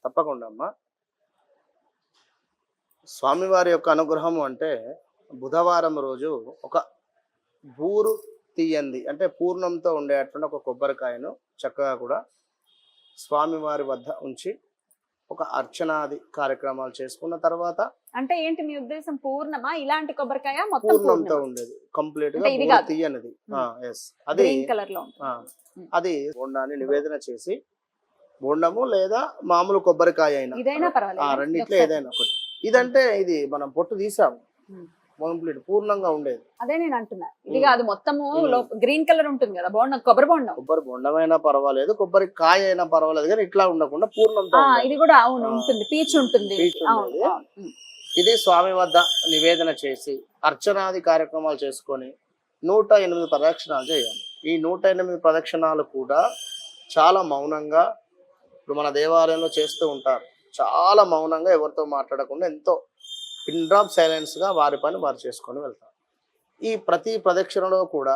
తప్పకుండా అమ్మా. స్వామివారి యొక్క అనుగ్రహం అంటే బుధవారం రోజు ఒక బూరు తీయంది అంటే పూర్ణంతో ఉండేటువంటి ఒక కొబ్బరికాయను చక్కగా కూడా స్వామివారి వద్ద ఉంచి ఒక అర్చనాది కార్యక్రమాలు చేసుకున్న తర్వాత, అంటే ఏంటి మీ ఉద్దేశం? పూర్ణమా ఇలాంటి కొబ్బరికాయ మొత్తం పూర్ణంతో ఉండేది కంప్లీట్ గా బూరు తీయనిది, అది గ్రీన్ కలర్ లో అది బోండాన్ని నివేదన చేసి, బోండము లేదా మామూలు కొబ్బరికాయ అయినా ఇదైనా పర్వాలేదు, రెండిట్లో ఏదైనా ఒకటి. ఇదంటే ఇది మనం పొట్టు తీసాము, కంప్లీట్ పూర్ణంగా ఉండేది. అదే నేను అంటున్నా, ఇది కాదు మొత్తము గ్రీన్ కలర్ ఉంటుంది కదా బోండం, కొబ్బరి బోండం. కొబ్బరి బొండమైనా పర్వాలేదు, కొబ్బరి కాయ అయినా పర్వాలేదు, కానీ ఇట్లా ఉండకుండా పూర్ణంతో ఇది కూడా అవును ఉంటుంది, పీచు ఉంటుంది. ఇది స్వామి వద్ద నివేదన చేసి అర్చనాది కార్యక్రమాలు చేసుకొని 108 ప్రదక్షిణాలు చేయాలి. ఈ 108 ప్రదక్షిణాలు కూడా చాలా మౌనంగా, ఇప్పుడు మన దేవాలయంలో చేస్తూ ఉంటారు, చాలా మౌనంగా ఎవరితో మాట్లాడకుండా ఎంతో పిన్ డ్రాప్ సైలెన్స్ గా వారి పని వారు చేసుకొని వెళ్తారు. ఈ ప్రతి ప్రదక్షిణలో కూడా